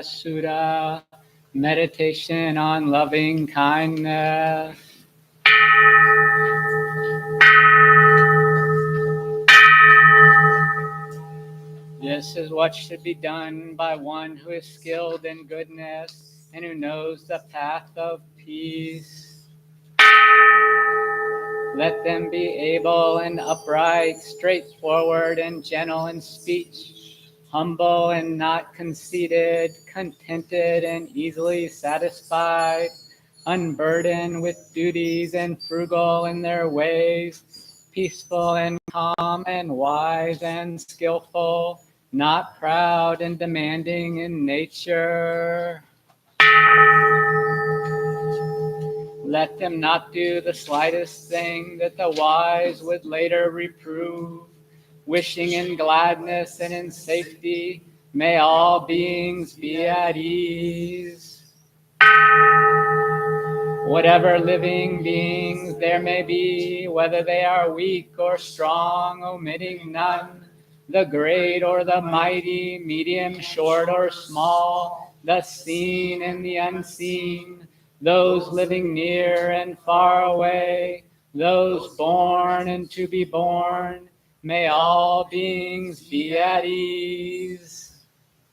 Sutta, meditation on loving kindness. This is what should be done by one who is skilled in goodness and who knows the path of peace. Let them be able and upright, straightforward and gentle in speech, humble and not conceited, contented and easily satisfied, unburdened with duties and frugal in their ways, peaceful and calm and wise and skillful, not proud and demanding in nature. Let them not do the slightest thing that the wise would later reprove. Wishing in gladness and in safety, may all beings be at ease. Whatever living beings there may be, whether they are weak or strong, omitting none, the great or the mighty, medium, short or small, the seen and the unseen, those living near and far away, those born and to be born, may all beings be at ease.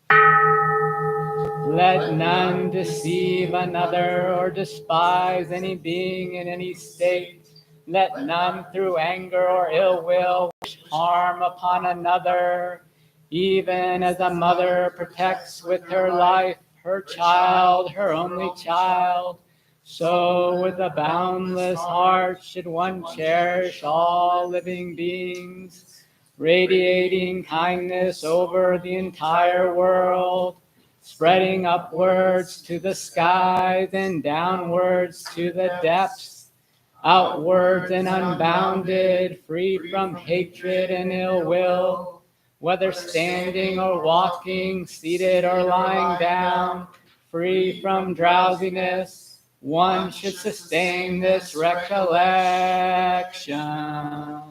Let none deceive another or despise any being in any state. Let none through anger or ill will wish harm upon another. Even as a mother protects with her life her child, her only child, so with a boundless heart should one cherish all living beings, radiating kindness over the entire world, spreading upwards to the skies and downwards to the depths, outwards and unbounded, free from hatred and ill will, whether standing or walking, seated or lying down, free from drowsiness, one should sustain this recollection.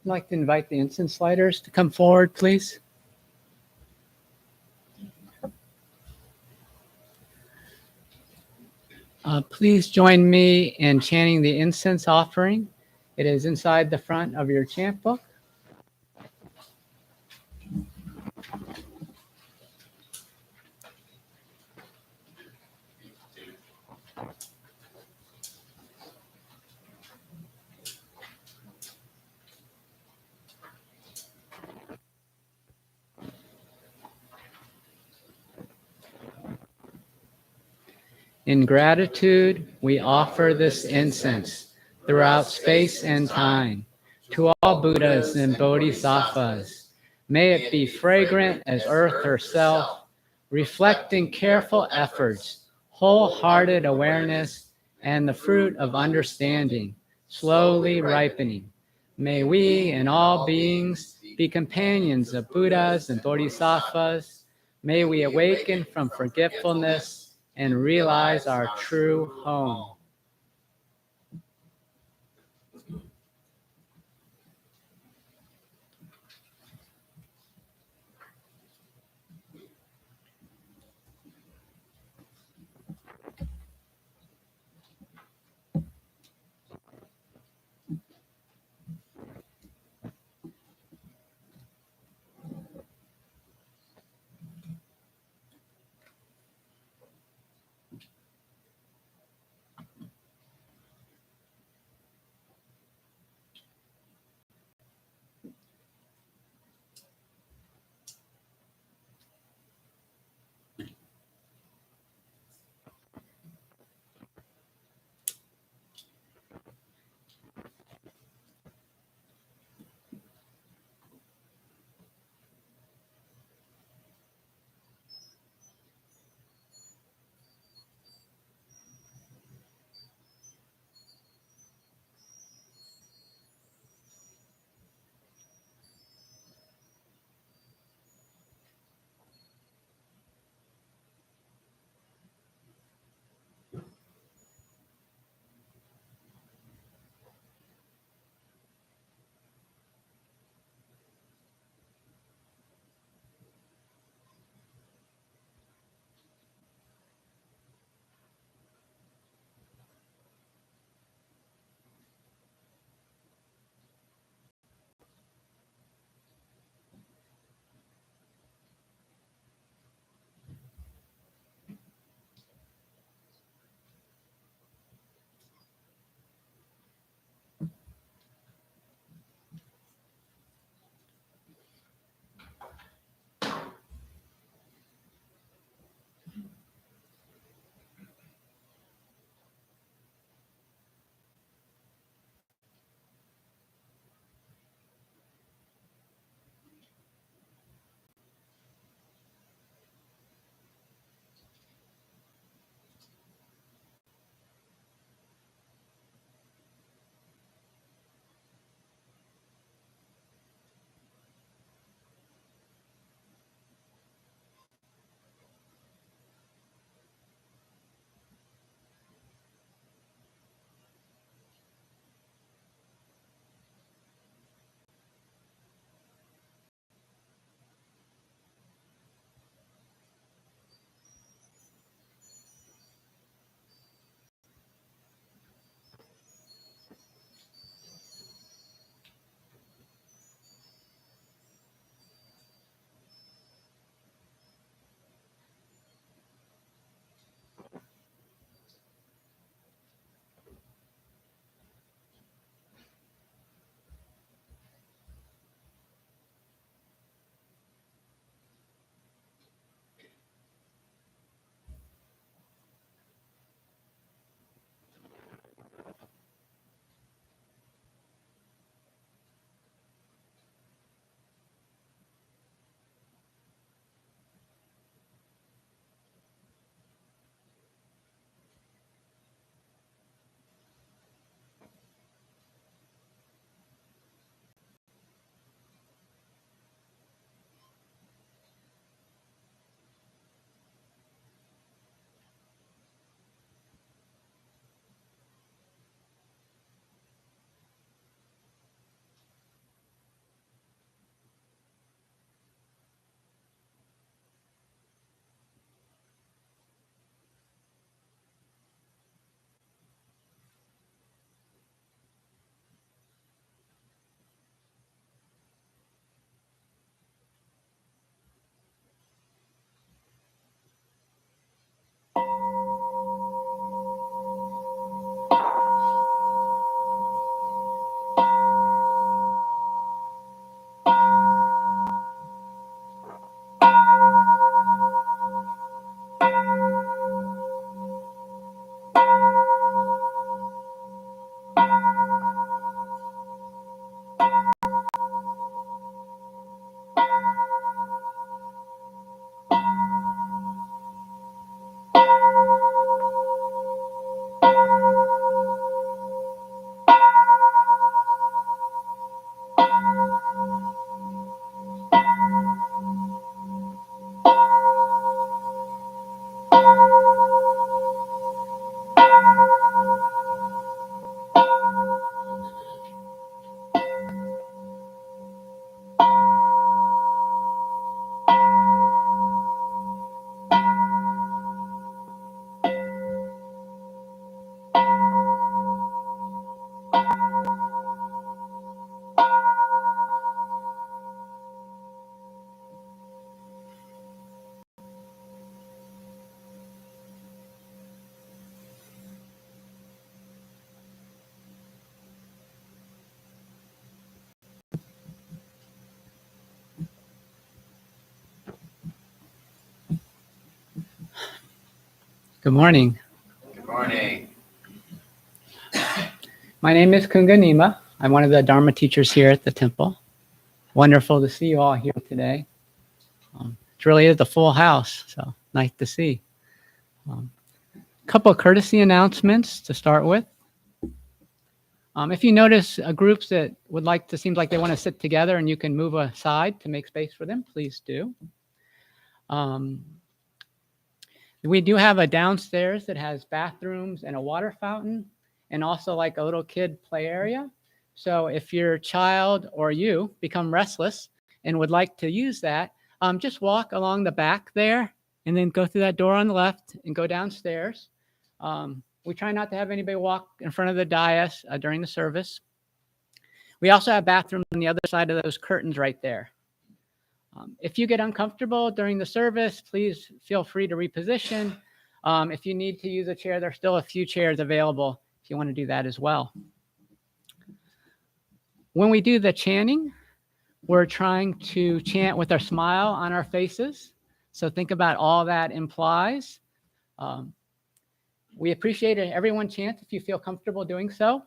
like to invite the incense lighters to come forward, please. Please join me in chanting the incense offering. It is inside the front of your chant book. In gratitude, we offer this incense throughout space and time to all Buddhas and Bodhisattvas. May it be fragrant as earth herself, reflecting careful efforts, wholehearted awareness, and the fruit of understanding, slowly ripening. May we and all beings be companions of Buddhas and Bodhisattvas. May we awaken from forgetfulness and realize our true home. Good morning. Good morning. My name is Kunga Nyima. I'm one of the Dharma teachers here at the temple. Wonderful to see you all here today. It really is a full house, so nice to see. A couple of courtesy announcements to start with. If you notice groups that would like to, seems like they want to sit together and you can move aside to make space for them, please do. We do have a downstairs that has bathrooms and a water fountain and also like a little kid play area. So if your child or you become restless and would like to use that, just walk along the back there and then go through that door on the left and go downstairs. We try not to have anybody walk in front of the dais during the service. We also have bathrooms on the other side of those curtains right there. If you get uncomfortable during the service, please feel free to reposition. If you need to use a chair, there's still a few chairs available if you want to do that as well. When we do the chanting, we're trying to chant with our smile on our faces. So think about all that implies. We appreciate it. Everyone chants if you feel comfortable doing so.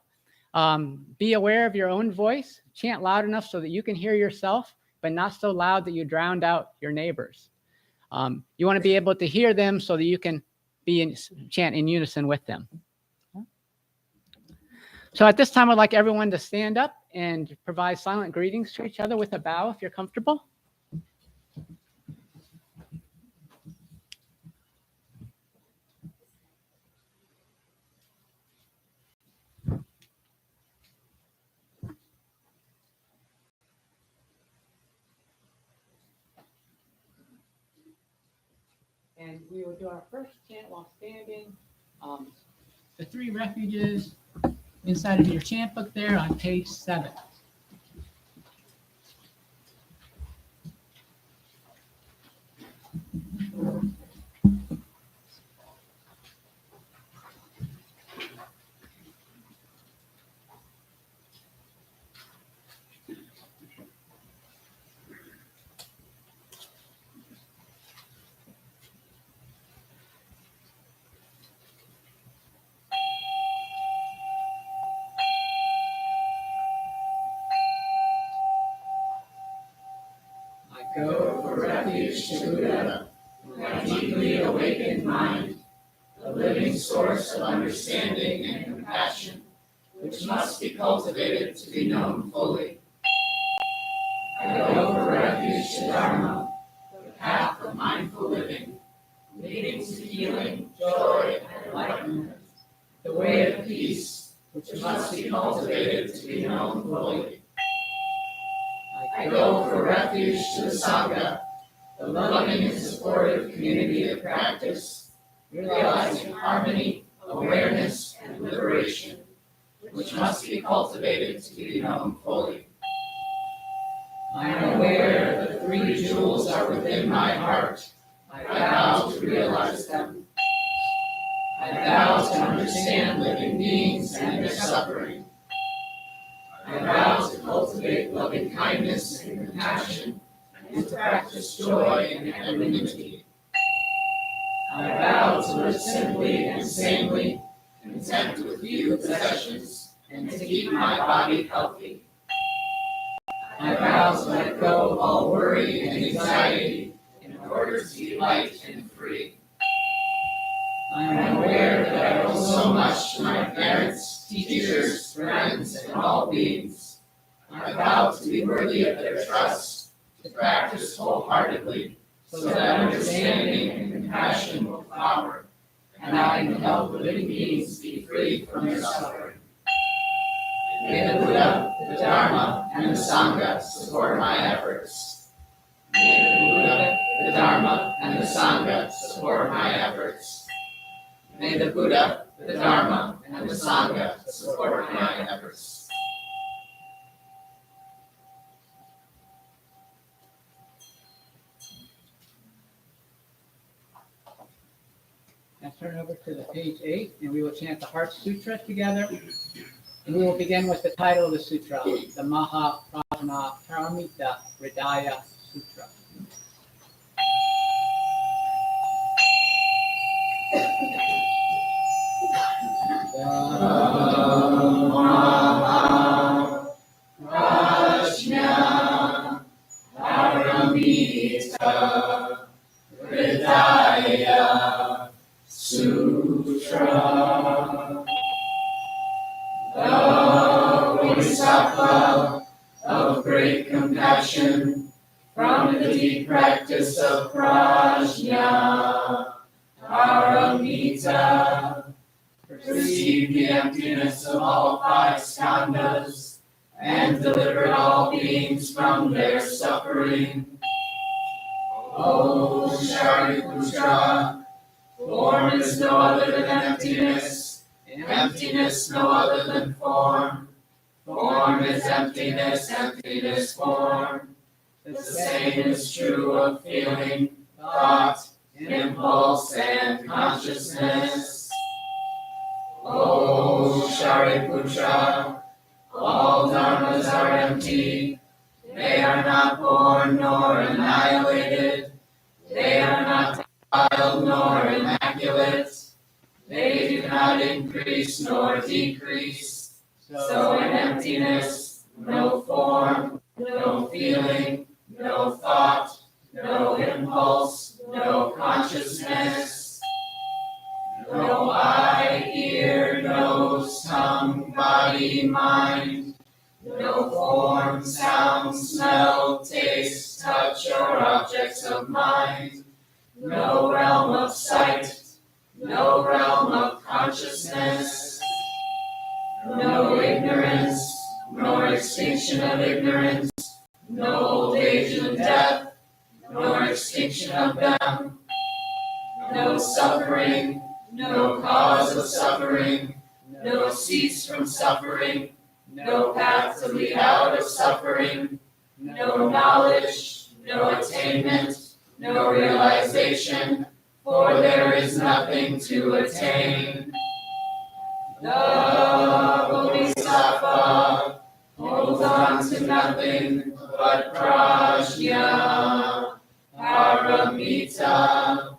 Be aware of your own voice. Chant loud enough so that you can hear yourself, but not so loud that you drowned out your neighbors. You want to be able to hear them so that you can chant in unison with them. So at this time, I'd like everyone to stand up and provide silent greetings to each other with a bow if you're comfortable. And we will do our first chant while standing. The 3 refuges inside of your chant book there on page 7. Go for refuge to Buddha, my deeply awakened mind, the living source of understanding and compassion, which must be cultivated to be known fully. I go for refuge to Dharma, the path of mindful living, leading to healing, joy, and enlightenment, the way of peace, which must be cultivated to be known fully. I go for refuge to the Sangha, the loving and supportive community of practice, realizing harmony, awareness, and liberation, which must be cultivated to be known fully. I am aware that the 3 jewels are within my heart. I vow to realize them. I vow to understand living beings and their suffering. I vow to cultivate loving kindness and compassion, and to practice joy and equanimity. I vow to live simply and sanely, content with few possessions, and to keep my body healthy. I vow to let go of all worry and anxiety in order to be light and free. I am aware that I owe so much to my parents, teachers, friends, and all beings. I vow to be worthy of their trust, to practice wholeheartedly, so that understanding and compassion will flower, and I can help living beings be free from their suffering. May the Buddha, the Dharma, and the Sangha support my efforts. May the Buddha, the Dharma, and the Sangha support my efforts. May the Buddha, the Dharma, and the Sangha support my efforts. Now turn over to the page 8, and we will chant the Heart Sutra together. And we will begin with the title of the sutra, the Mahaprajna Paramita Hridaya Sutra. Sutra. The Bodhisattva of great compassion, from the deep practice of prajna, paramita, perceived the emptiness of all five skandhas, and delivered all beings from their suffering. O Shariputra, form is no other than emptiness, emptiness no other than form. Form is emptiness, emptiness form. The same is true of feeling, thought, impulse, and consciousness. O Shariputra, all dharmas are empty. They are not born nor annihilated. They are not defiled nor immaculate. They do not increase nor decrease. So in emptiness, no form, no feeling, no thought, no impulse, no consciousness. No eye, ear, nose, tongue, body, mind. No form, sound, smell, taste, touch, or objects of mind. No realm of sight. No realm of consciousness. No ignorance, nor extinction of ignorance. No old age and death, nor extinction of them. No suffering, no cause of suffering. No cease from suffering. No path to lead out of suffering. No knowledge, no attainment, no realization, for there is nothing to attain. The Bodhisattva holds on to nothing but prajna, paramita.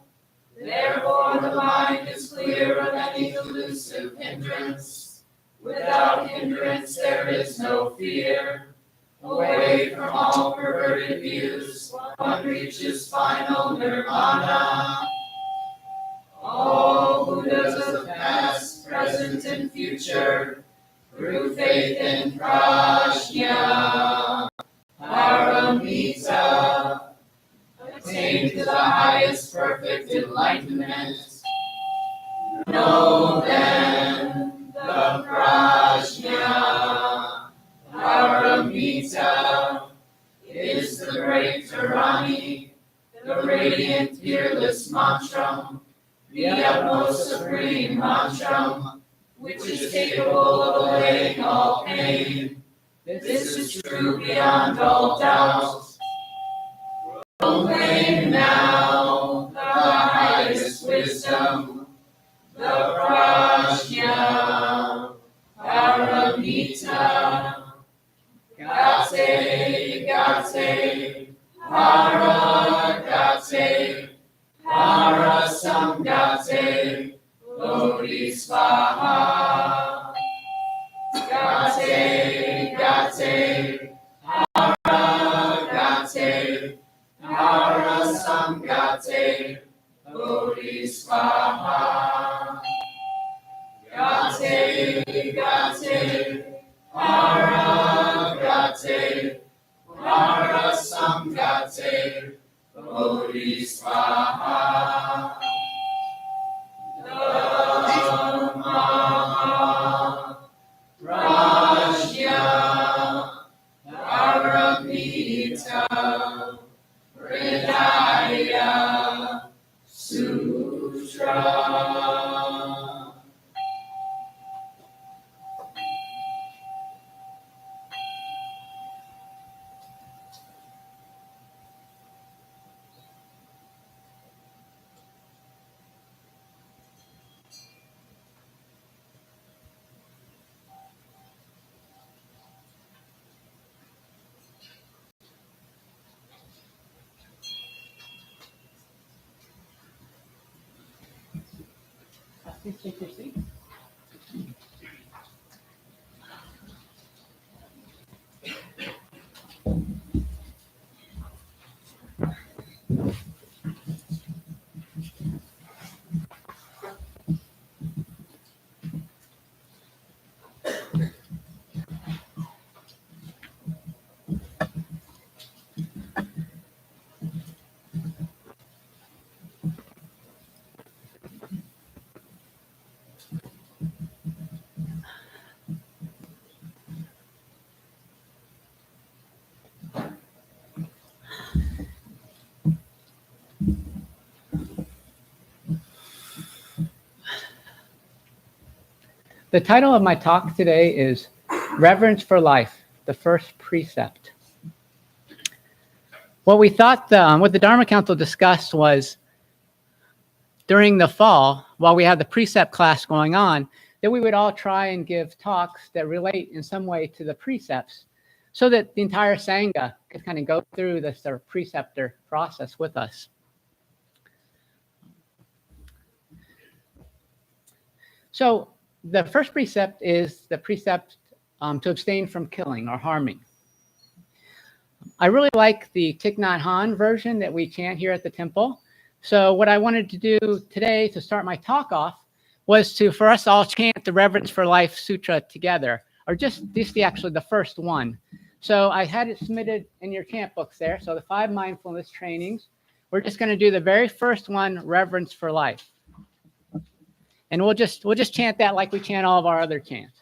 Therefore the mind is clear of any elusive hindrance. Without hindrance there is no fear. Away from all perverted views, one reaches final nirvana. All Buddhas of past, present, and future, through faith in prajna, paramita, attain to the highest perfect enlightenment. Know then the prajna, paramita, is the great Dharani, the radiant, fearless mantram, the utmost supreme mantram, which is capable of allaying all pain. This is true beyond all doubt. Proclaim now the highest wisdom, the prajna, paramita. Gate, gate, para gate, para samgate, bodhisvaha. Gate, gate, para gate, para samgate, bodhisvaha. Gate, gate, Paragate, Parasamgate, Bodhisvaha. Dhamma, Prajna, Paramita, Hridaya, Sutra. Please take your seat. The title of my talk today is Reverence for Life, the First Precept. What we thought, what the Dharma Council discussed was during the fall, while we had the precept class going on, that we would all try and give talks that relate in some way to the precepts so that the entire Sangha could kind of go through this sort of preceptor process with us. So the first precept is the precept to abstain from killing or harming. I really like the Thich Nhat Hanh version that we chant here at the temple. So what I wanted to do today to start my talk off was for us all chant the Reverence for Life Sutra together, or just actually the first one. So I had it submitted in your chant books there. So the 5 mindfulness trainings, we're just going to do the very first one, Reverence for Life. And we'll just chant that like we chant all of our other chants.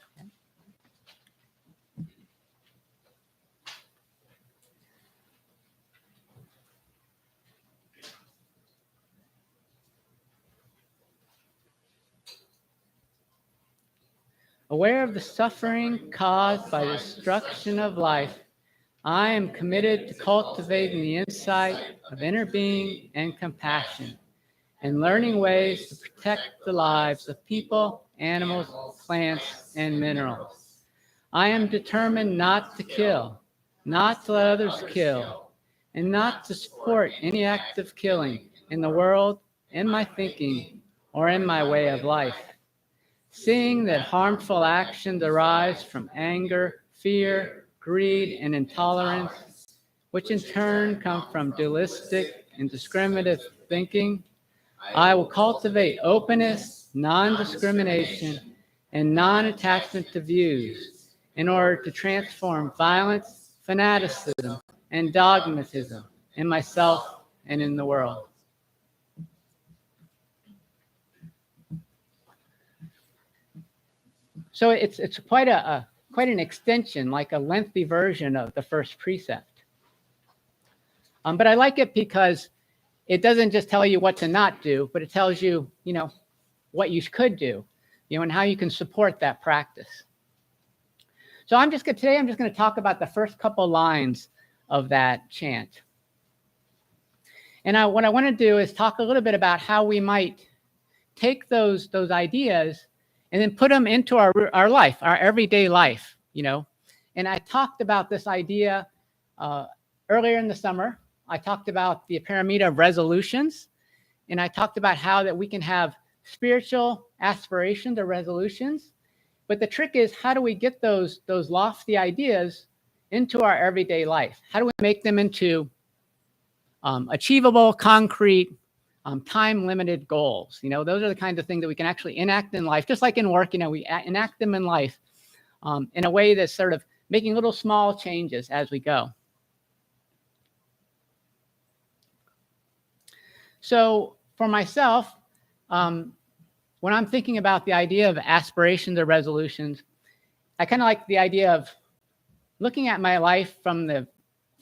Aware of the suffering caused by the destruction of life, I am committed to cultivating the insight of inner being and compassion, and learning ways to protect the lives of people, animals, plants, and minerals. I am determined not to kill, not to let others kill, and not to support any act of killing in the world, in my thinking, or in my way of life. Seeing that harmful actions arise from anger, fear, greed, and intolerance, which in turn come from dualistic and discriminative thinking, I will cultivate openness, non-discrimination, and non-attachment to views in order to transform violence, fanaticism, and dogmatism in myself and in the world. So it's quite an extension, like a lengthy version of the first precept. But I like it because it doesn't just tell you what to not do, but it tells you, what you could do, and how you can support that practice. So today I'm just going to talk about the first couple lines of that chant. And what I want to do is talk a little bit about how we might take those ideas and then put them into our life, our everyday life, And I talked about this idea earlier in the summer. I talked about the pyramid of resolutions, and I talked about how that we can have spiritual aspirations or resolutions. But the trick is, how do we get those lofty ideas into our everyday life? How do we make them into achievable, concrete, time-limited goals? Those are the kinds of things that we can actually enact in life, just like in work. We enact them in life in a way that's sort of making little small changes as we go. So for myself, when I'm thinking about the idea of aspirations or resolutions, I kind of like the idea of looking at my life from the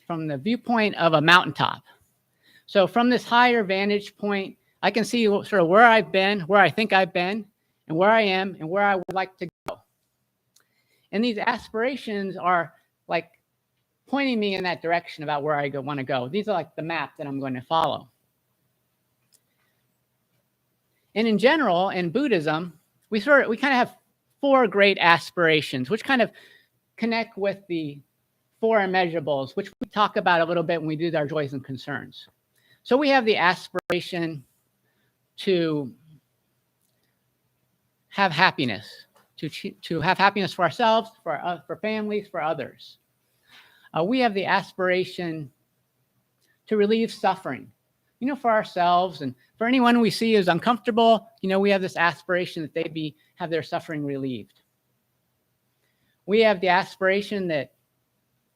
viewpoint of a mountaintop. So from this higher vantage point, I can see sort of where I've been, where I think I've been, and where I am, and where I would like to go. And these aspirations are like pointing me in that direction about where I want to go. These are like the map that I'm going to follow. And in general, in Buddhism, we kind of have 4 great aspirations, which kind of connect with the 4 immeasurables, which we talk about a little bit when we do our joys and concerns. So we have the aspiration to have happiness, to have happiness for ourselves, for families, for others. We have the aspiration to relieve suffering, for ourselves and for anyone we see is uncomfortable. We have this aspiration that they have their suffering relieved. We have the aspiration that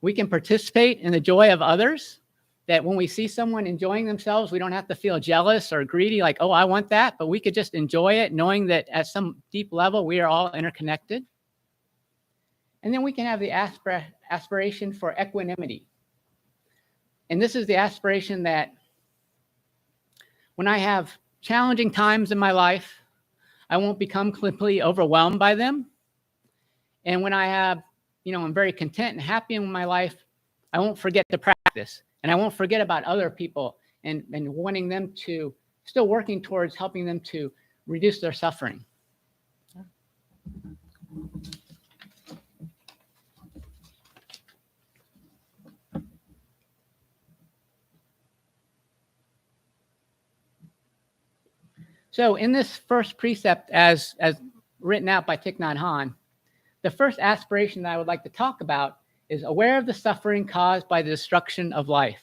we can participate in the joy of others, that when we see someone enjoying themselves, we don't have to feel jealous or greedy, like, oh, I want that, but we could just enjoy it, knowing that at some deep level, we are all interconnected. And then we can have the aspiration for equanimity. And this is the aspiration that when I have challenging times in my life, I won't become completely overwhelmed by them, And when I have, I'm very content and happy in my life, I won't forget to practice, and I won't forget about other people and wanting them to, still working towards helping them to reduce their suffering. So in this first precept, as written out by Thich Nhat Hanh, the first aspiration that I would like to talk about is aware of the suffering caused by the destruction of life.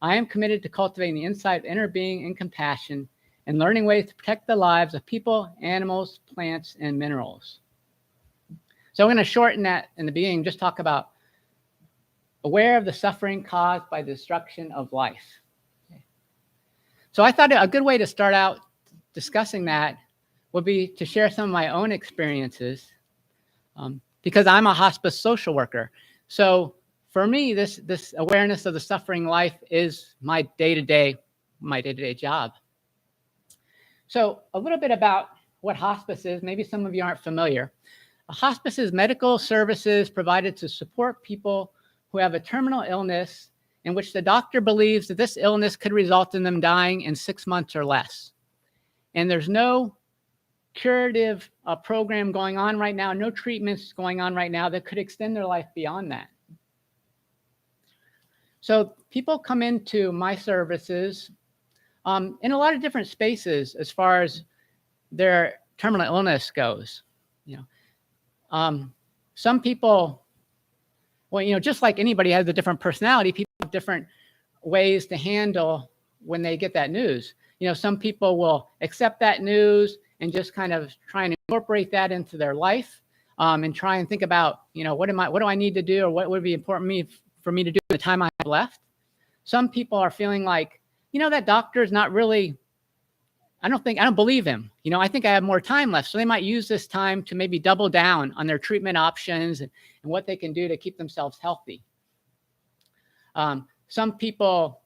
I am committed to cultivating the insight of inner being and compassion and learning ways to protect the lives of people, animals, plants, and minerals. So I'm going to shorten that in the beginning, just talk about aware of the suffering caused by the destruction of life. Okay. So I thought a good way to start out discussing that would be to share some of my own experiences, because I'm a hospice social worker. So for me, this awareness of the suffering life is my day-to-day job. So a little bit about what hospice is. Maybe some of you aren't familiar. A hospice is medical services provided to support people who have a terminal illness in which the doctor believes that this illness could result in them dying in 6 months or less. And there's no curative program going on right now, no treatments going on right now that could extend their life beyond that. So people come into my services in a lot of different spaces as far as their terminal illness goes. Some people, well, just like anybody has a different personality, people have different ways to handle when they get that news. Some people will accept that news and just kind of try and incorporate that into their life, and try and think about, what do I need to do, or what would be important for me to do in the time I have left. Some people are feeling like, that doctor is not really, I don't believe him. I think I have more time left. So they might use this time to maybe double down on their treatment options and what they can do to keep themselves healthy. Some people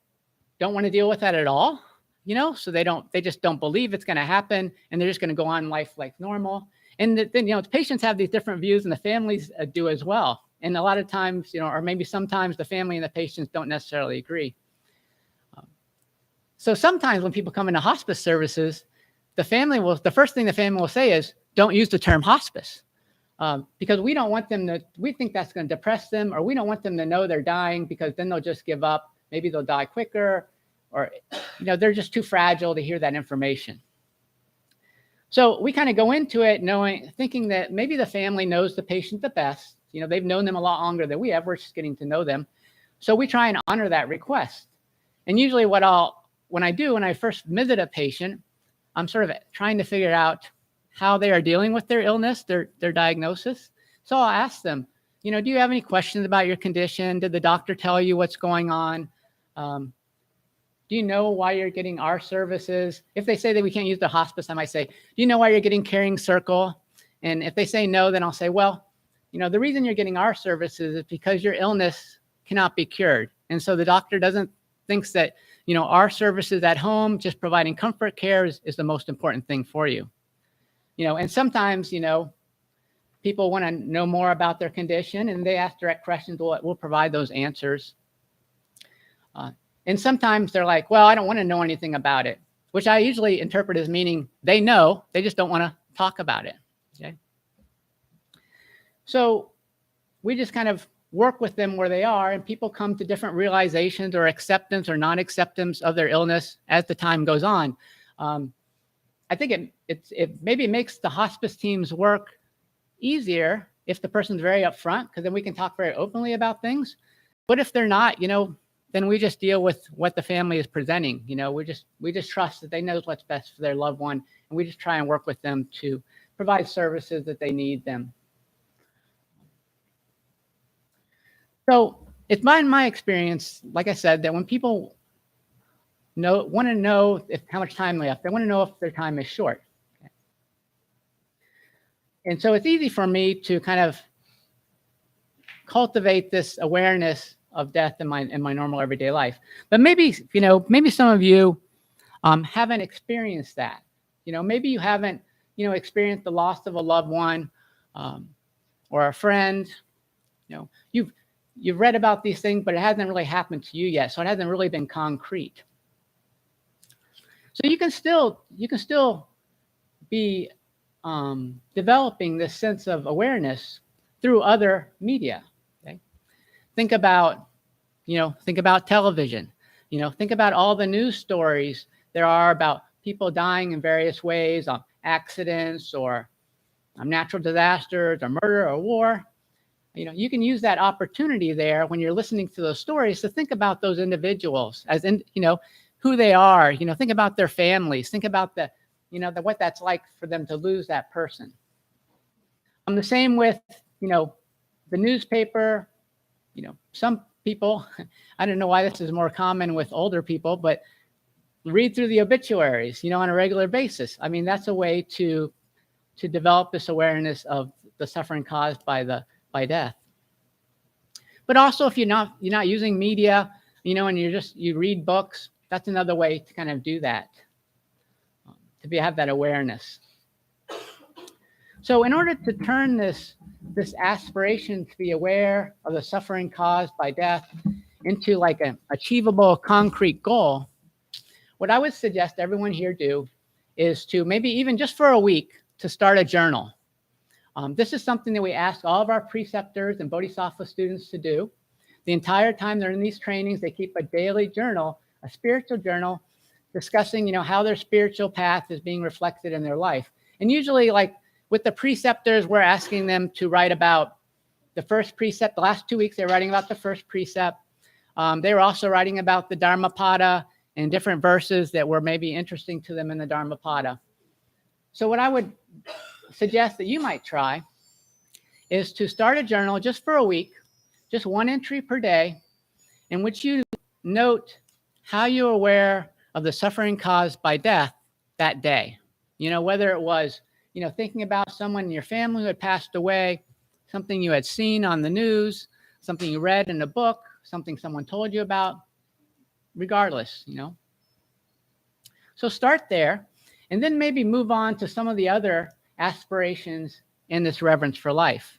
don't want to deal with that at all. So they just don't believe it's going to happen, and they're just going to go on life like normal. And then, the patients have these different views, and the families do as well. And a lot of times, or maybe sometimes the family and the patients don't necessarily agree. So sometimes when people come into hospice services, the first thing the family will say is, don't use the term hospice, because we don't want them to, we think that's going to depress them, or we don't want them to know they're dying, because then they'll just give up. Maybe they'll die quicker, or, they're just too fragile to hear that information. So we kind of go into it thinking that maybe the family knows the patient the best. They've known them a lot longer than we have. We're just getting to know them. So we try and honor that request. And usually when I first visit a patient, I'm sort of trying to figure out how they are dealing with their illness, their diagnosis. So I'll ask them, do you have any questions about your condition? Did the doctor tell you what's going on? Do you know why you're getting our services? If they say that we can't use the hospice, I might say, do you know why you're getting Caring Circle? And if they say no, then I'll say, well, the reason you're getting our services is because your illness cannot be cured. And so the doctor thinks that, our services at home, just providing comfort care is the most important thing for you. And sometimes, people want to know more about their condition, and they ask direct questions. We'll provide those answers. And sometimes they're like, well, I don't want to know anything about it, which I usually interpret as meaning they know, they just don't want to talk about it. Okay. So we just kind of work with them where they are, and people come to different realizations or acceptance or non-acceptance of their illness as the time goes on. I think it maybe makes the hospice team's work easier if the person's very upfront, because then we can talk very openly about things. But if they're not, then we just deal with what the family is presenting. We just trust that they know what's best for their loved one, and we just try and work with them to provide services that they need them. So it's been my experience, like I said, that when people want to know how much time they have, they want to know if their time is short. Okay. And so it's easy for me to kind of cultivate this awareness of death in my normal everyday life. But maybe some of you haven't experienced that. Maybe you haven't, experienced the loss of a loved one. or a friend. You've read about these things, but it hasn't really happened to you yet, so it hasn't really been concrete. So you can still be developing this sense of awareness through other media. Okay? Think about television. Think about all the news stories there are about people dying in various ways, accidents or natural disasters or murder or war. You can use that opportunity there when you're listening to those stories to think about those individuals as in, who they are. Think about their families. Think about what that's like for them to lose that person. The same with, the newspaper. Some people, I don't know why this is more common with older people, but read through the obituaries, on a regular basis. I mean, that's a way to develop this awareness of the suffering caused by death. But also, if you're not using media, and you read books, that's another way to kind of do that, to have that awareness. So in order to turn this aspiration to be aware of the suffering caused by death into like an achievable concrete goal, what I would suggest everyone here do is to maybe even just for a week to start a journal. This is something that we ask all of our preceptors and Bodhisattva students to do. The entire time they're in these trainings, they keep a daily journal, a spiritual journal, discussing, how their spiritual path is being reflected in their life. And usually, like with the preceptors, we're asking them to write about the first precept. The last 2 weeks, they're writing about the first precept. They were also writing about the Dharmapada and different verses that were maybe interesting to them in the Dharmapada. So what I would suggest that you might try is to start a journal just for a week, just one entry per day, in which you note how you're aware of the suffering caused by death that day. Whether it was, thinking about someone in your family who had passed away, something you had seen on the news, something you read in a book, something someone told you about, regardless, So start there, and then maybe move on to some of the other aspirations in this reverence for life.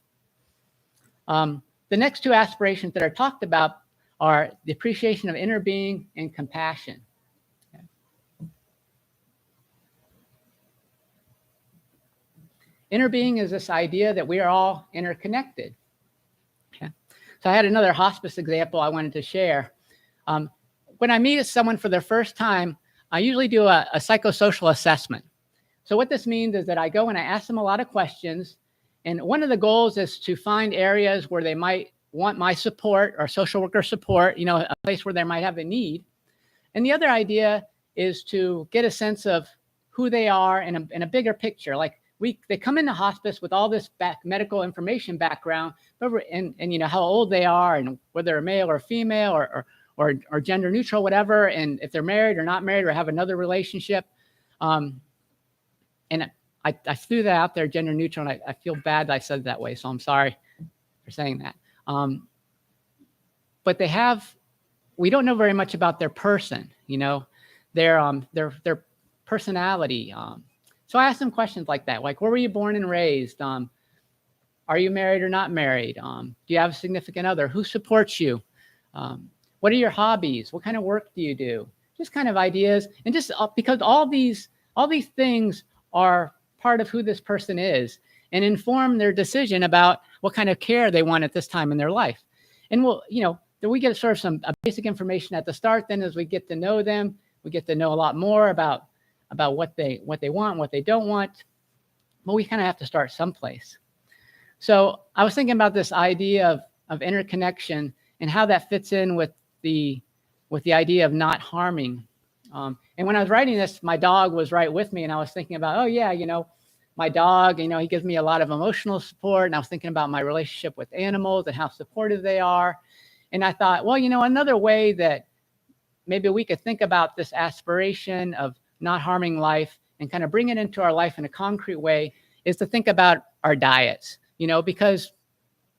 The next two aspirations that are talked about are the appreciation of inner being and compassion. Okay. Inner being is this idea that we are all interconnected. Okay. So I had another hospice example I wanted to share. When I meet someone for the first time, I usually do a psychosocial assessment. So what this means is that I go and I ask them a lot of questions. And one of the goals is to find areas where they might want my support or social worker support, a place where they might have a need. And the other idea is to get a sense of who they are in a bigger picture. Like they come into hospice with all this medical information background, and how old they are and whether they're male or female or gender neutral, whatever, and if they're married or not married or have another relationship. And I threw that out there, gender neutral, and I feel bad that I said it that way, so I'm sorry for saying that. But we don't know very much about their person, their personality. So I asked them questions like that, like, where were you born and raised? Are you married or not married? Do you have a significant other? Who supports you? What are your hobbies? What kind of work do you do? Just kind of ideas, and just because all these things are part of who this person is and inform their decision about what kind of care they want at this time in their life. And then we get sort of some basic information at the start. Then as we get to know them, we get to know a lot more about what they want, what they don't want. But we kind of have to start someplace. So I was thinking about this idea of interconnection and how that fits in with the idea of not harming. And when I was writing this, my dog was right with me, and I was thinking about, oh yeah, my dog, he gives me a lot of emotional support. And I was thinking about my relationship with animals and how supportive they are. And I thought, well, another way that maybe we could think about this aspiration of not harming life and kind of bring it into our life in a concrete way is to think about our diets, because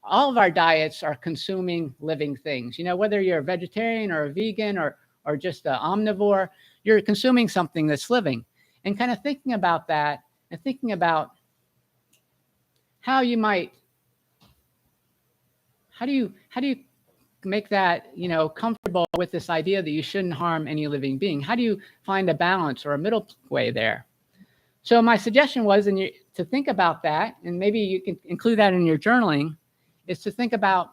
all of our diets are consuming living things. Whether you're a vegetarian or a vegan or just an omnivore, you're consuming something that's living. And kind of thinking about that and thinking about how you might do you make that, comfortable with this idea that you shouldn't harm any living being? How do you find a balance or a middle way there? So my suggestion was to think about that, and maybe you can include that in your journaling, is to think about,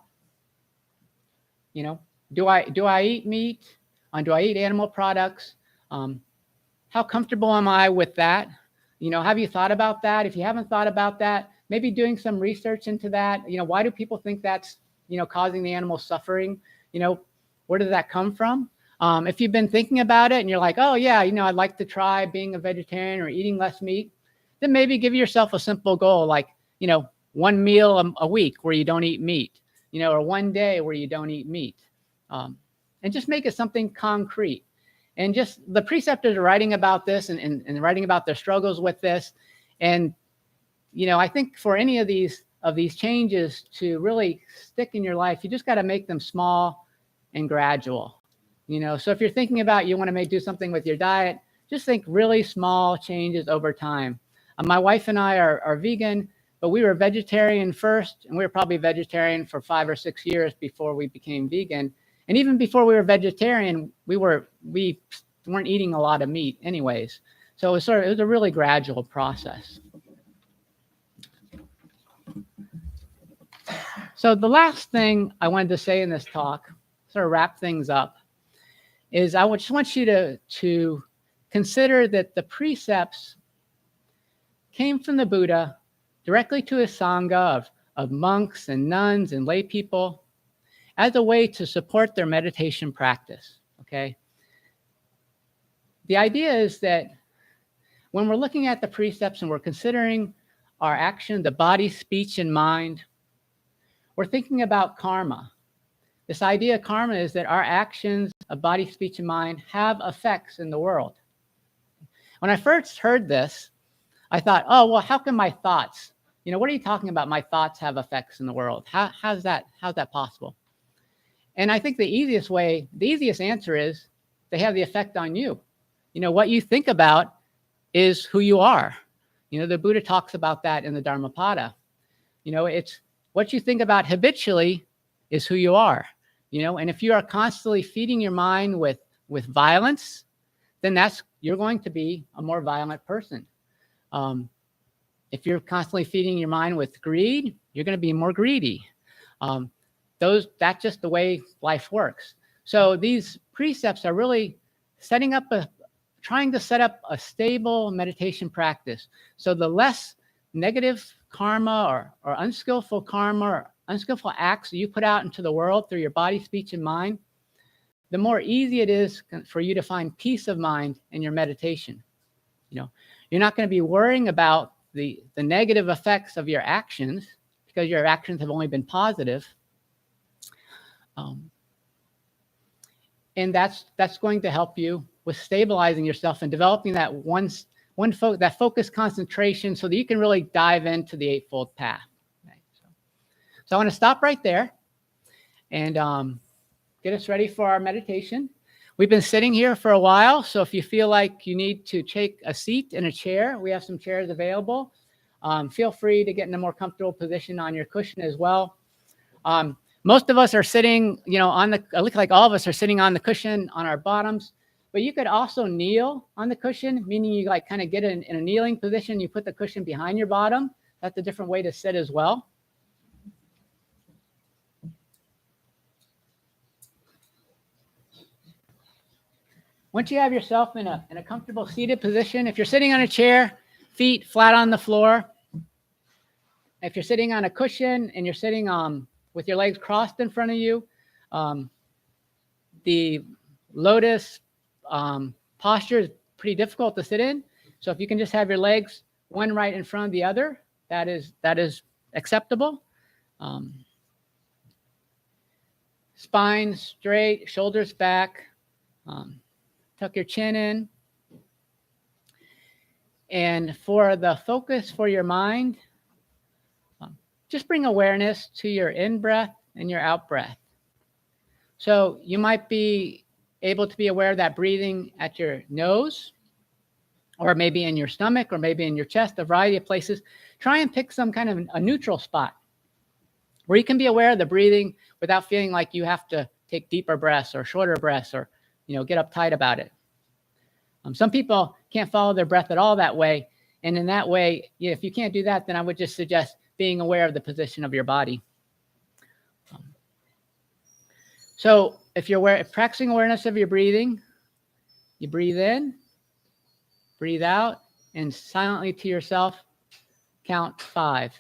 do I eat meat? Do I eat animal products? How comfortable am I with that? Have you thought about that? If you haven't thought about that, maybe doing some research into that. Why do people think that's, causing the animal suffering? Where did that come from? If you've been thinking about it and you're like, oh yeah, I'd like to try being a vegetarian or eating less meat, then maybe give yourself a simple goal, like, 1 meal a week where you don't eat meat, or 1 day where you don't eat meat. And just make it something concrete. And just the preceptors are writing about this and writing about their struggles with this. And, I think for any of these changes to really stick in your life, you just got to make them small and gradual. So if you're thinking about you want to do something with your diet, just think really small changes over time. My wife and I are vegan, but we were vegetarian first, and we were probably vegetarian for 5 or 6 years before we became vegan. And even before we were vegetarian, we weren't eating a lot of meat anyways. So it was a really gradual process. So the last thing I wanted to say in this talk, sort of wrap things up, is I just want you to consider that the precepts came from the Buddha directly to his Sangha of monks and nuns and lay people as a way to support their meditation practice, okay? The idea is that when we're looking at the precepts and we're considering our action, the body, speech, and mind, we're thinking about karma. This idea of karma is that our actions of body, speech, and mind have effects in the world. When I first heard this, I thought, oh, well, how can my thoughts, what are you talking about? My thoughts have effects in the world. How's that possible? And I think the easiest answer is they have the effect on you. What you think about is who you are. The Buddha talks about that in the Dharmapada. It's what you think about habitually is who you are. And if you are constantly feeding your mind with violence, then you're going to be a more violent person. If you're constantly feeding your mind with greed, you're going to be more greedy. That's just the way life works. So these precepts are really trying to set up a stable meditation practice. So the less negative karma or unskillful karma or unskillful acts that you put out into the world through your body, speech, and mind, the more easy it is for you to find peace of mind in your meditation. You're not going to be worrying about the negative effects of your actions because your actions have only been positive. And that's going to help you with stabilizing yourself and developing that that focused concentration so that you can really dive into the Eightfold Path. Okay, so I want to stop right there and get us ready for our meditation. We've been sitting here for a while, so if you feel like you need to take a seat in a chair, we have some chairs available. Feel free to get in a more comfortable position on your cushion as well. Most of us are sitting, it looks like all of us are sitting on the cushion on our bottoms, but you could also kneel on the cushion, meaning you kind of get in a kneeling position. You put the cushion behind your bottom. That's a different way to sit as well. Once you have yourself in a comfortable seated position, if you're sitting on a chair, feet flat on the floor. If you're sitting on a cushion and you're sitting with your legs crossed in front of you, the lotus posture is pretty difficult to sit in. So if you can just have your legs one right in front of the other, that is acceptable. Spine straight, shoulders back. Tuck your chin in. And for the focus for your mind, just bring awareness to your in-breath and your out-breath. So you might be able to be aware of that breathing at your nose, or maybe in your stomach, or maybe in your chest, a variety of places. Try and pick some kind of a neutral spot Or you can be aware of the breathing without feeling like you have to take deeper breaths or shorter breaths or, get uptight about it. Some people can't follow their breath at all that way. And in that way, if you can't do that, then I would just suggest being aware of the position of your body. So if you're practicing awareness of your breathing, you breathe in, breathe out, and silently to yourself, count 5.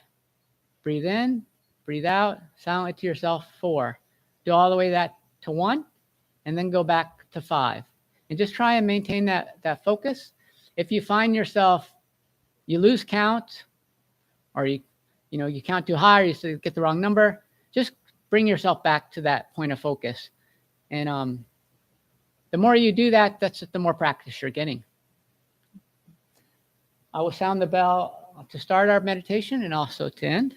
Breathe in, breathe out, silently to yourself, 4. Do all the way that to 1, and then go back to 5. And just try and maintain that focus. If you find yourself, you lose count, or you count too high, or you get the wrong number, just bring yourself back to that point of focus. And the more you do that, the more practice you're getting. I will sound the bell to start our meditation and also to end.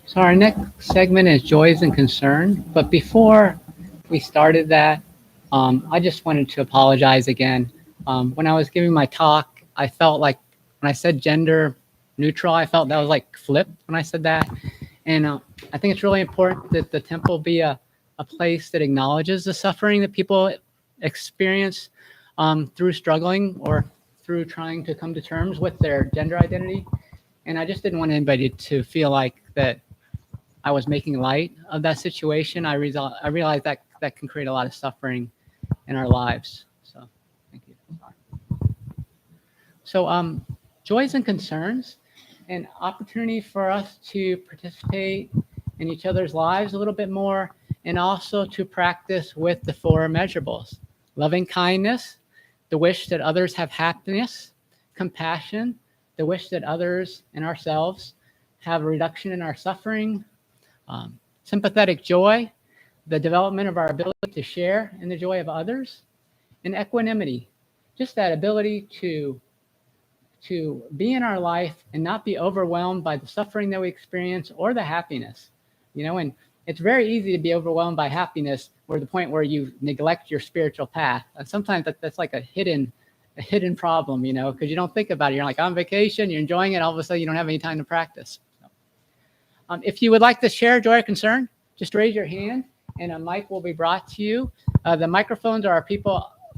So our next segment is joys and concern. But before we started that, I just wanted to apologize again. When I was giving my talk, I felt like when I said gender neutral, I felt that was like flipped when I said that. And I think it's really important that the temple be a place that acknowledges the suffering that people experience through struggling or through trying to come to terms with their gender identity. And I just didn't want anybody to feel like that I was making light of that situation. I realized that that can create a lot of suffering in our lives. So, thank you. So, joys and concerns, an opportunity for us to participate in each other's lives a little bit more, and also to practice with the four immeasurables: loving kindness, the wish that others have happiness; compassion, the wish that others and ourselves have a reduction in our suffering; sympathetic joy, the development of our ability to share in the joy of others; and equanimity, just that ability to be in our life and not be overwhelmed by the suffering that we experience or the happiness. And it's very easy to be overwhelmed by happiness or the point where you neglect your spiritual path. And sometimes that's like a hidden problem, because you don't think about it. You're like on vacation, you're enjoying it, all of a sudden you don't have any time to practice. If you would like to share joy or concern, just raise your hand and a mic will be brought to you. The microphones are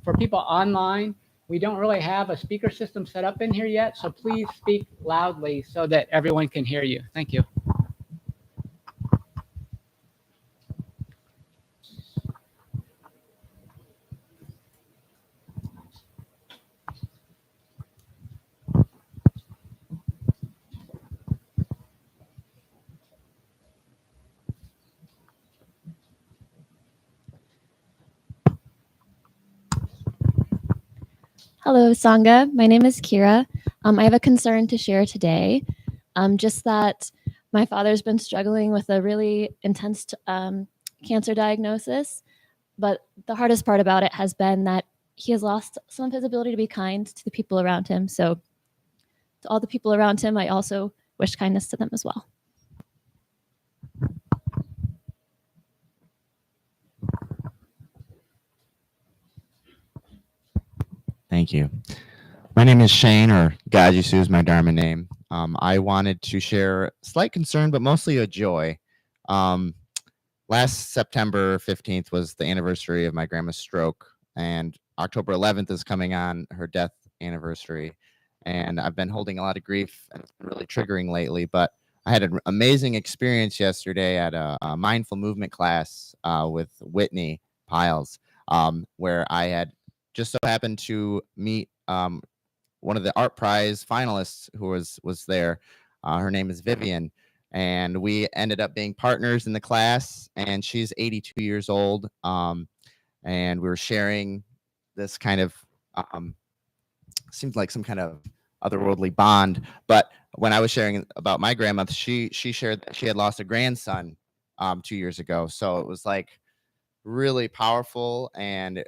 for people online. We don't really have a speaker system set up in here yet, so please speak loudly so that everyone can hear you. Thank you. Hello, Sangha. My name is Kira. I have a concern to share today. Just that my father's been struggling with a really intense cancer diagnosis, but the hardest part about it has been that he has lost some of his ability to be kind to the people around him. So to all the people around him, I also wish kindness to them as well. Thank you. My name is Shane, or Gajisu is my Dharma name. I wanted to share slight concern, but mostly a joy. Last September 15th was the anniversary of my grandma's stroke, and October 11th is coming on her death anniversary. And I've been holding a lot of grief, and it's been really triggering lately, but I had an amazing experience yesterday at a mindful movement class with Whitney Piles, where I had just so happened to meet one of the art prize finalists who was there. Her name is Vivian, and we ended up being partners in the class. And she's 82 years old, and we were sharing this kind of seemed like some kind of otherworldly bond. But when I was sharing about my grandma, she shared that she had lost a grandson 2 years ago. So it was like really powerful, and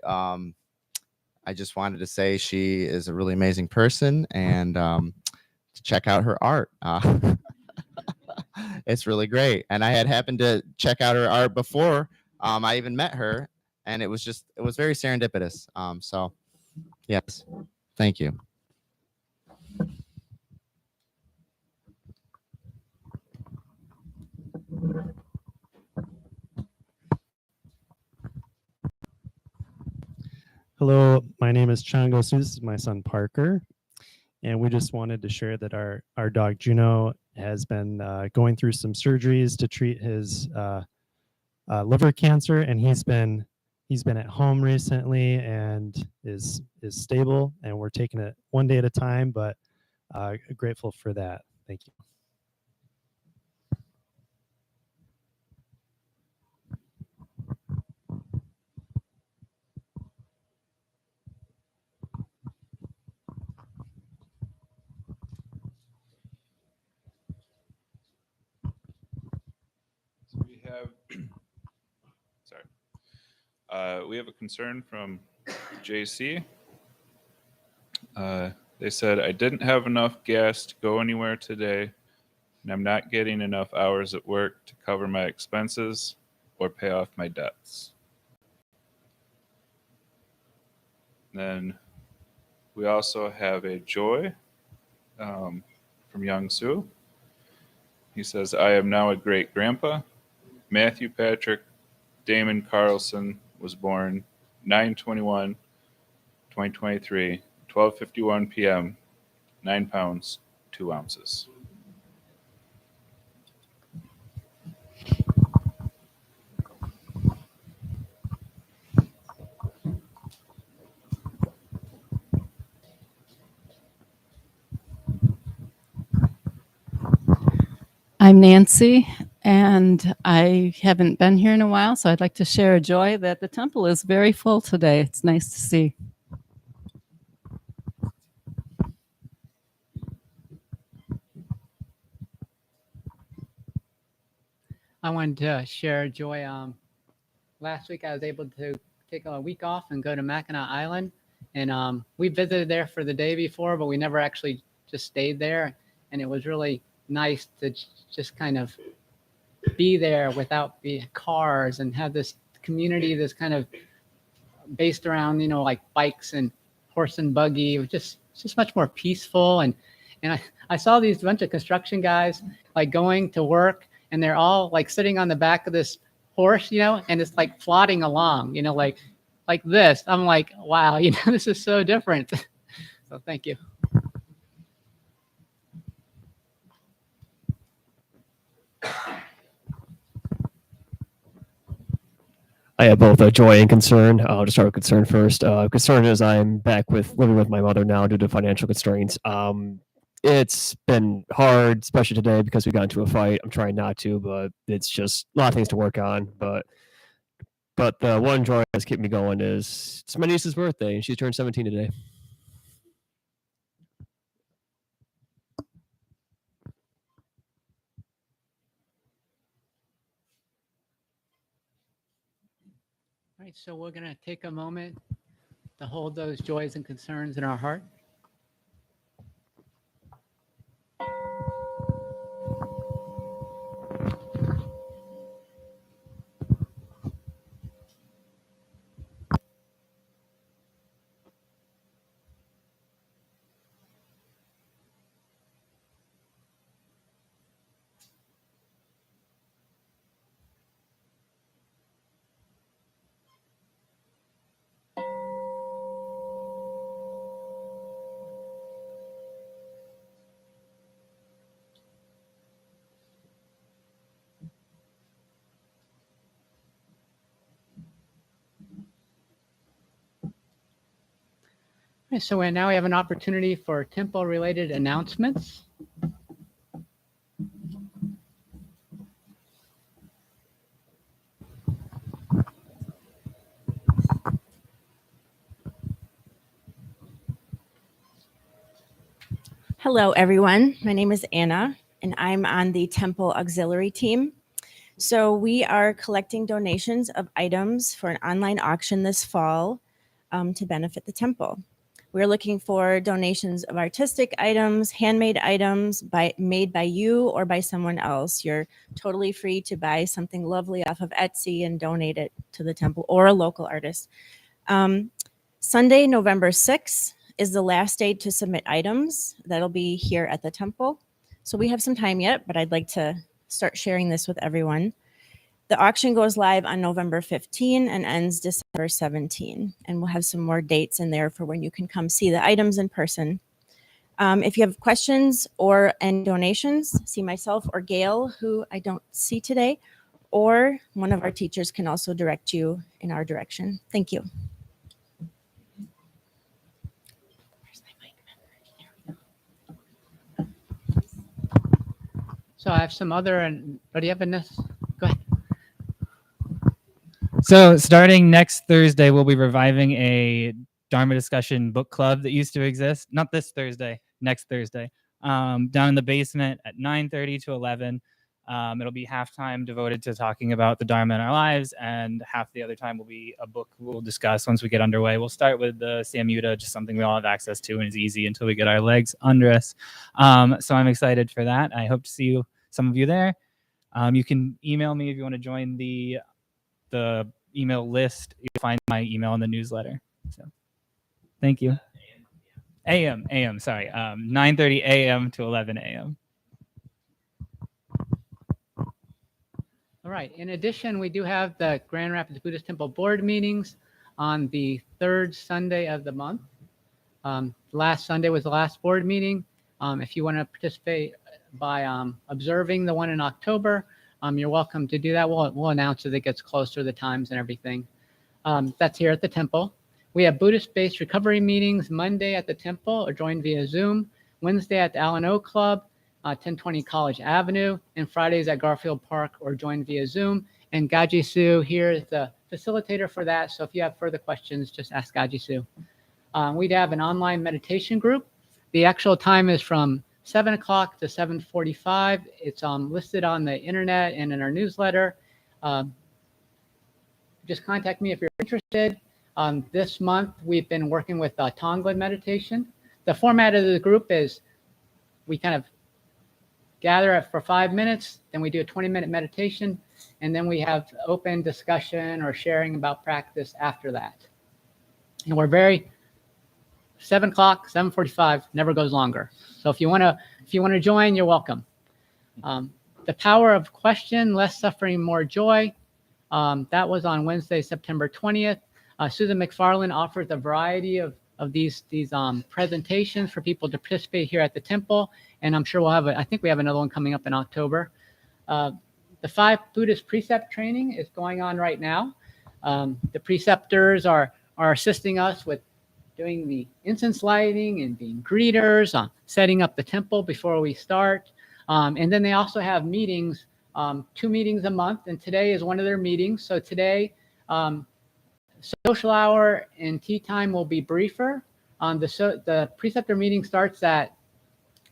I just wanted to say she is a really amazing person, and to check out her art. It's really great. And I had happened to check out her art before I even met her, and it was very serendipitous. So yes, thank you. Hello, my name is Chango. This is my son Parker, and we just wanted to share that our dog Juno has been going through some surgeries to treat his liver cancer, and he's been at home recently and is stable, and we're taking it one day at a time, but grateful for that. Thank you. have we have a concern from JC. They said, I didn't have enough gas to go anywhere today, and I'm not getting enough hours at work to cover my expenses or pay off my debts. Then we also have a Joy from Young Soo. He says, I am now a great grandpa. Matthew Patrick Damon Carlson was born 9/21/2023, 12:51 p.m., 9 pounds, 2 ounces. I'm Nancy, and I haven't been here in a while, so I'd like to share a joy that the temple is very full today. It's nice to see. I wanted to share joy. Last week I was able to take a week off and go to Mackinac Island, and we visited there for the day before, but we never actually just stayed there, and it was really nice to just kind of be there without the cars and have this community that's kind of based around, like bikes and horse and buggy. It was just much more peaceful. And I saw these bunch of construction guys like going to work, and they're all like sitting on the back of this horse, and it's like plodding along, like this. I'm like, wow, this is so different. So thank you. I have both a joy and concern. I'll just start with concern first. Concern is I'm back living with my mother now due to financial constraints. It's been hard, especially today because we got into a fight. I'm trying not to, but it's just a lot of things to work on. But the one joy that's keeping me going is it's my niece's birthday, and she turned 17 today. All right, so we're going to take a moment to hold those joys and concerns in our heart. So now we have an opportunity for temple-related announcements. Hello, everyone. My name is Anna, and I'm on the Temple Auxiliary team. So we are collecting donations of items for an online auction this fall to benefit the temple. We're looking for donations of artistic items, handmade items made by you or by someone else. You're totally free to buy something lovely off of Etsy and donate it to the temple or a local artist. Sunday, November 6th is the last day to submit items. That'll be here at the temple. So we have some time yet, but I'd like to start sharing this with everyone. The auction goes live on November 15 and ends December 17. And we'll have some more dates in there for when you can come see the items in person. If you have questions or any donations, see myself or Gail, who I don't see today, or one of our teachers can also direct you in our direction. Thank you. So I have some other, and do you have a go ahead. So starting next Thursday, we'll be reviving a Dharma discussion book club that used to exist. Not this Thursday, next Thursday, down in the basement at 9:30 to 11. It'll be half time devoted to talking about the Dharma in our lives, and half the other time will be a book we'll discuss once we get underway. We'll start with the Samyutta, just something we all have access to and is easy until we get our legs under us. So I'm excited for that. I hope to see some of you there. You can email me if you want to join the email list. You'll find my email in the newsletter. So thank you. AM, sorry. 9:30 a.m. to 11 a.m. All right. In addition, we do have the Grand Rapids Buddhist Temple board meetings on the third Sunday of the month. Last Sunday was the last board meeting. If you want to participate by observing the one in October, you're welcome to do that. We'll announce as it gets closer, the times and everything. That's here at the temple. We have Buddhist-based recovery meetings Monday at the temple or joined via Zoom, Wednesday at the Allen O Club, 1020 College Avenue, and Fridays at Garfield Park or joined via Zoom. And Gaji Su here is the facilitator for that. So if you have further questions, just ask Gaji Su. We'd have an online meditation group. The actual time is from 7 o'clock to 7:45. It's listed on the internet and in our newsletter. Just contact me if you're interested. This month, we've been working with Tonglen meditation. The format of the group is we kind of gather for 5 minutes, then we do a 20-minute meditation, and then we have open discussion or sharing about practice after that. And we're very 7 o'clock, 7:45, never goes longer. So if you want to join, you're welcome. The Power of Question, Less Suffering, More Joy. That was on Wednesday, September 20th. Susan McFarland offers a variety of these presentations for people to participate here at the temple. And I'm sure we'll have I think we have another one coming up in October. The 5 Buddhist Precept training is going on right now. The preceptors are assisting us with doing the incense lighting and being greeters, setting up the temple before we start. And then they also have meetings, 2 meetings a month. And today is one of their meetings. So today, social hour and tea time will be briefer. The preceptor meeting starts at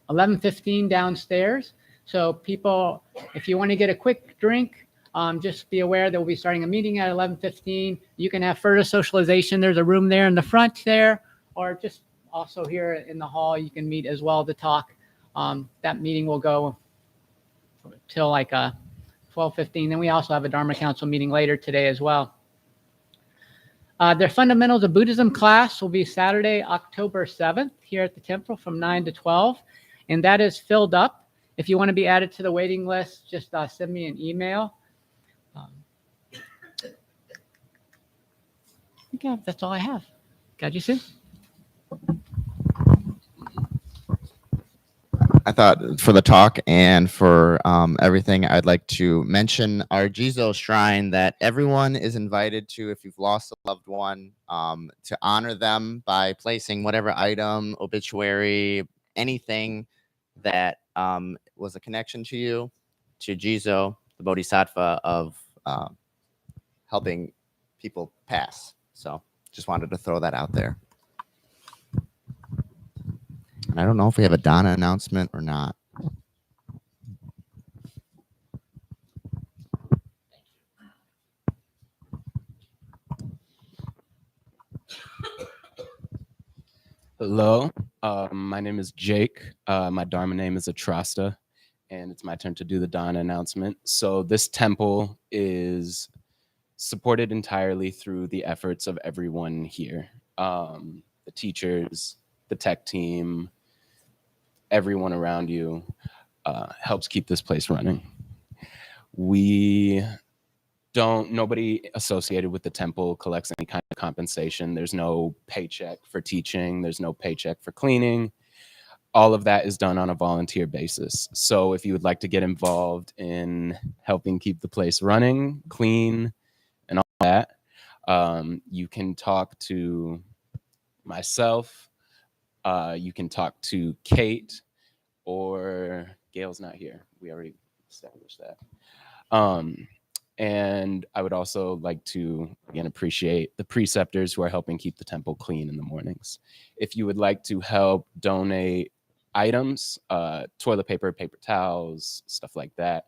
11:15 downstairs. So people, if you want to get a quick drink, just be aware that we'll be starting a meeting at 11:15. You can have further socialization. There's a room there in the front there, or just also here in the hall, you can meet as well to talk. That meeting will go till like 12:15. Then we also have a Dharma Council meeting later today as well. Their Fundamentals of Buddhism class will be Saturday, October 7th here at the temple from 9 to 12. And that is filled up. If you want to be added to the waiting list, just send me an email. Yeah, that's all I have. Got you, Sue? I thought for the talk and for everything, I'd like to mention our Jizo shrine that everyone is invited to if you've lost a loved one, to honor them by placing whatever item, obituary, anything that was a connection to you, to Jizo, the Bodhisattva of helping people pass. So just wanted to throw that out there. And I don't know if we have a Donna announcement or not. Hello, my name is Jake. My Dharma name is Atrasta, and it's my turn to do the Dana announcement. So this temple is supported entirely through the efforts of everyone here. The teachers, the tech team, everyone around you helps keep this place running. Nobody associated with the temple collects any kind of compensation. There's no paycheck for teaching. There's no paycheck for cleaning. All of that is done on a volunteer basis. So if you would like to get involved in helping keep the place running, clean, and all that, you can talk to myself. You can talk to Kate, or Gail's not here. We already established that. And I would also like to, again, appreciate the preceptors who are helping keep the temple clean in the mornings. If you would like to help donate items, toilet paper, paper towels, stuff like that,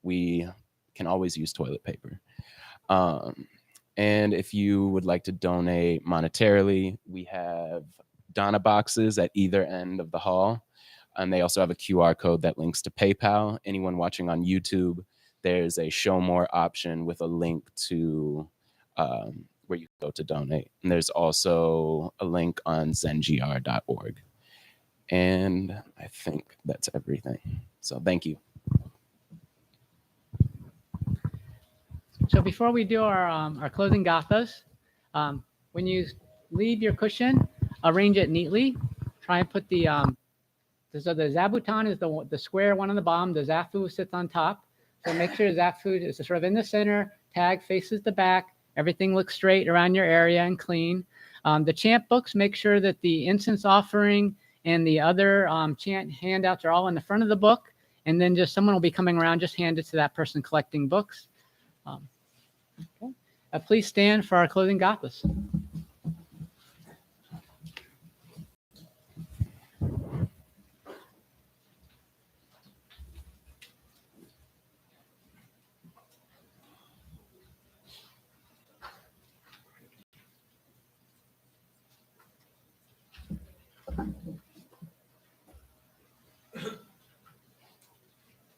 we can always use toilet paper. And if you would like to donate monetarily, we have Donna boxes at either end of the hall. And they also have a QR code that links to PayPal. Anyone watching on YouTube, there's a show more option with a link to where you can go to donate. And there's also a link on zengr.org. And I think that's everything. So thank you. So before we do our closing gathas, when you leave your cushion, arrange it neatly. Try and put the so the zabuton is the square one on the bottom. The zafu sits on top. So make sure the zafu is sort of in the center. Tag faces the back. Everything looks straight around your area and clean. The chant books, make sure that the incense offering and the other chant handouts are all in the front of the book. And then just someone will be coming around, just hand it to that person collecting books. Okay. Please stand for our closing gathas.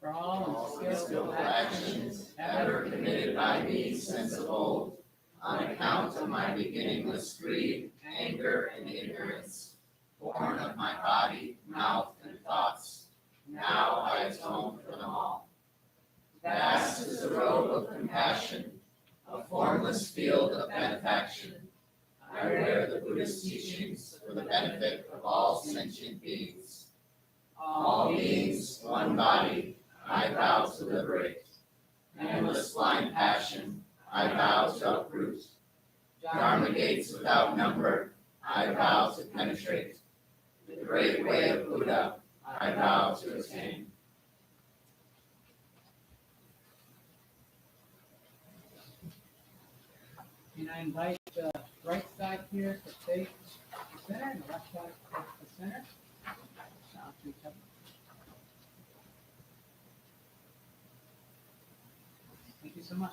For all unskillful actions ever committed by me since of old, on account of my beginningless greed, anger, and ignorance, born of my body, mouth, and thoughts, now I atone for them all. Vast is the robe of compassion, a formless field of benefaction. I wear the Buddhist teachings for the benefit of all sentient beings. All beings, one body, I vow to liberate. Endless blind passion, I vow to uproot. Dharma gates without number, I vow to penetrate. The great way of Buddha, I vow to attain. And I invite the right side here to face the center, and the left side to face the center. Down to each other. Thank you so much.